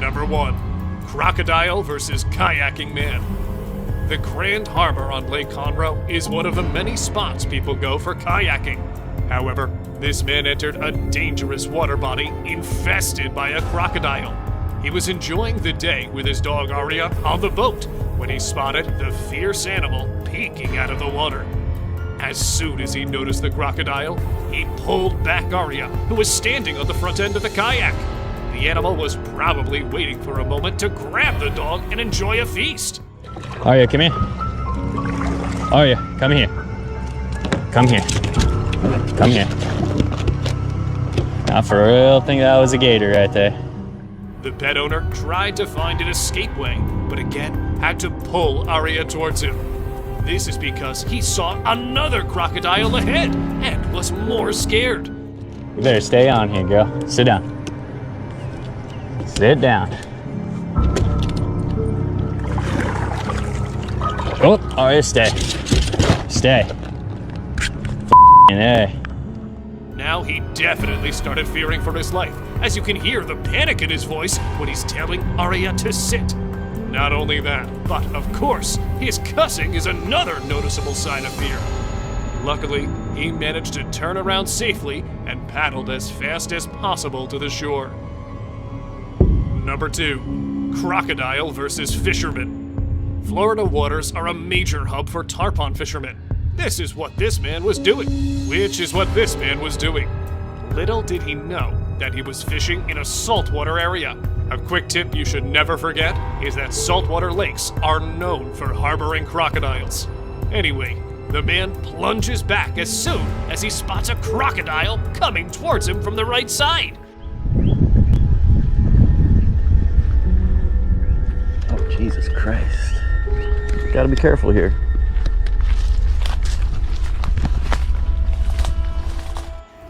Number 1. Crocodile versus Kayaking Man. The Grand Harbor on Lake Conroe is one of the many spots people go for kayaking. However, this man entered a dangerous water body infested by a crocodile. He was enjoying the day with his dog Aria on the boat when he spotted the fierce animal peeking out of the water. As soon as he noticed the crocodile, he pulled back Aria, who was standing on the front end of the kayak. The animal was probably waiting for a moment to grab the dog and enjoy a feast. Aria, come here. Aria, come here. Come here. Come here. I for real think that was a gator right there. The pet owner tried to find an escape way, but again had to pull Aria towards him. This is because he saw another crocodile ahead and was more scared. You better stay on here, girl. Sit down. Sit down. Oh, Aria, stay. Stay. Hey. Now he definitely started fearing for his life, as you can hear the panic in his voice when he's telling Aria to sit. Not only that, but of course, his cussing is another noticeable sign of fear. Luckily, he managed to turn around safely and paddled as fast as possible to the shore. Number 2. Crocodile versus Fisherman. Florida waters are a major hub for tarpon fishermen. This is what this man was doing. Little did he know that he was fishing in a saltwater area. A quick tip you should never forget is that saltwater lakes are known for harboring crocodiles. Anyway, the man plunges back as soon as he spots a crocodile coming towards him from the right side. Oh, Jesus Christ. Gotta be careful here.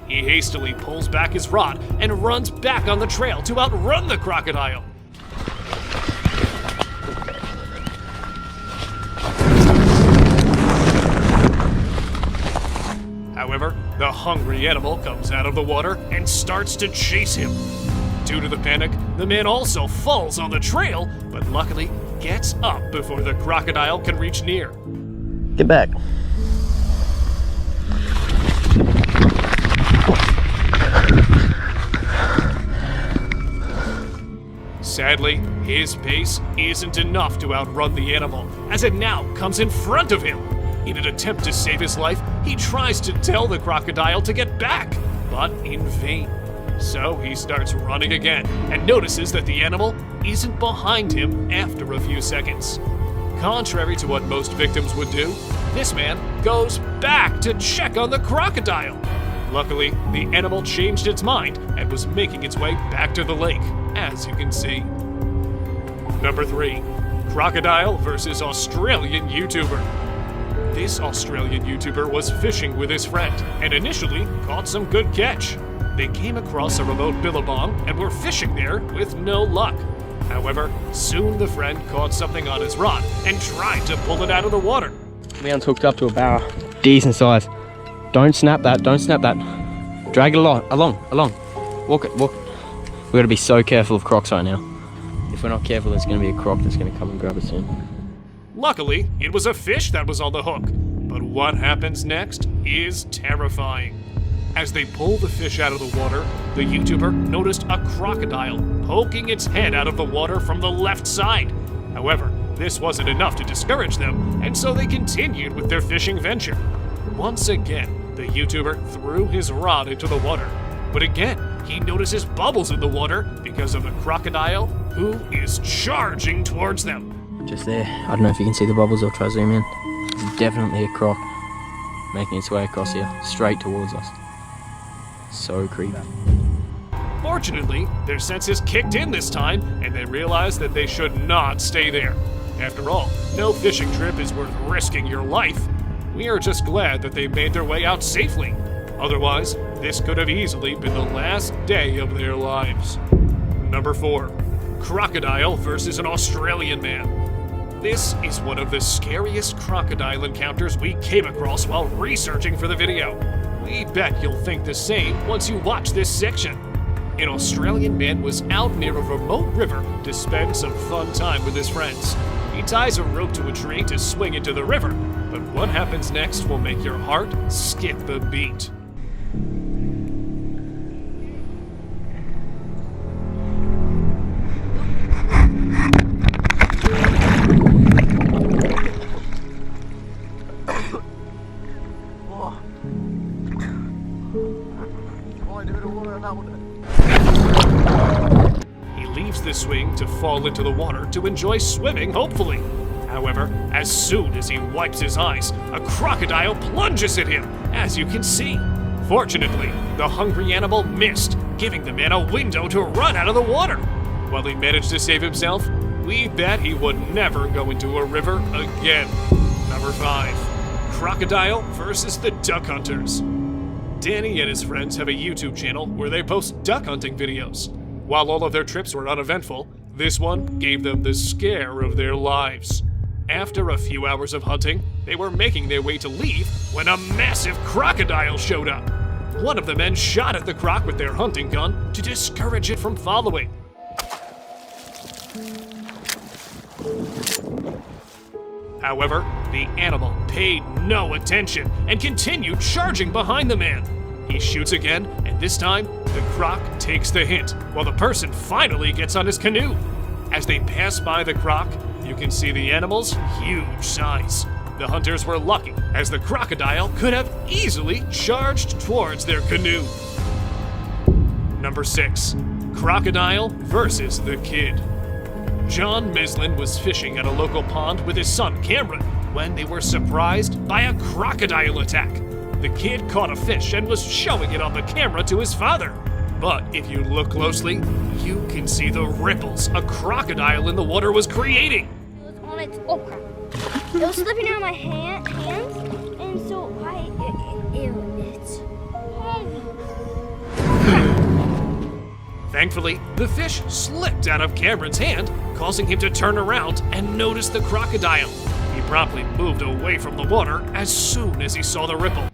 He hastily pulls back his rod and runs back on the trail to outrun the crocodile. However, the hungry animal comes out of the water and starts to chase him. Due to the panic, the man also falls on the trail, but luckily gets up before the crocodile can reach near. Get back. Sadly, his pace isn't enough to outrun the animal, as it now comes in front of him. In an attempt to save his life, he tries to tell the crocodile to get back, but in vain. So he starts running again and notices that the animal isn't behind him after a few seconds. Contrary to what most victims would do, this man goes back to check on the crocodile. Luckily, the animal changed its mind and was making its way back to the lake, as you can see. Number 3. Crocodile versus Australian YouTuber. This Australian YouTuber was fishing with his friend and initially caught some good catch. They came across a remote billabong and were fishing there with no luck. However, soon the friend caught something on his rod and tried to pull it out of the water. Man's hooked up to a barra, decent size. Don't snap that, don't snap that. Drag it along. Walk it. We gotta be so careful of crocs right now. If we're not careful, there's gonna be a croc that's gonna come and grab us soon. Luckily, it was a fish that was on the hook, but what happens next is terrifying. As they pull the fish out of the water, the YouTuber noticed a crocodile poking its head out of the water from the left side. However, this wasn't enough to discourage them, and so they continued with their fishing venture. Once again, the YouTuber threw his rod into the water, but again, he notices bubbles in the water because of the crocodile who is charging towards them. Just there. I don't know if you can see the bubbles. I'll try to zoom in. There's definitely a croc making its way across here, straight towards us. So creepy. Fortunately, their senses kicked in this time, and they realized that they should not stay there. After all, no fishing trip is worth risking your life. We are just glad that they made their way out safely. Otherwise, this could have easily been the last day of their lives. Number 4. Crocodile versus an Australian man. This is one of the scariest crocodile encounters we came across while researching for the video. We bet you'll think the same once you watch this section. An Australian man was out near a remote river to spend some fun time with his friends. He ties a rope to a tree to swing into the river, but what happens next will make your heart skip a beat. He leaves the swing to fall into the water to enjoy swimming, hopefully. However, as soon as he wipes his eyes, a crocodile plunges at him, as you can see. Fortunately, the hungry animal missed, giving the man a window to run out of the water. While he managed to save himself, we bet he would never go into a river again. Number 5. Crocodile versus the duck hunters. Danny and his friends have a YouTube channel where they post duck hunting videos. While all of their trips were uneventful, this one gave them the scare of their lives. After a few hours of hunting, they were making their way to leave when a massive crocodile showed up. One of the men shot at the croc with their hunting gun to discourage it from following. However, the animal paid no attention and continued charging behind the man. He shoots again, and this time, the croc takes the hint, while the person finally gets on his canoe. As they pass by the croc, you can see the animal's huge size. The hunters were lucky, as the crocodile could have easily charged towards their canoe. Number 6. Crocodile versus the kid. John Mislin was fishing at a local pond with his son Cameron when they were surprised by a crocodile attack. The kid caught a fish and was showing it on the camera to his father. But if you look closely, you can see the ripples a crocodile in the water was creating. It was on its, oh crap. It was slipping out of my hands, and so it's heavy. Thankfully, the fish slipped out of Cameron's hand, causing him to turn around and notice the crocodile. He promptly moved away from the water as soon as he saw the ripple.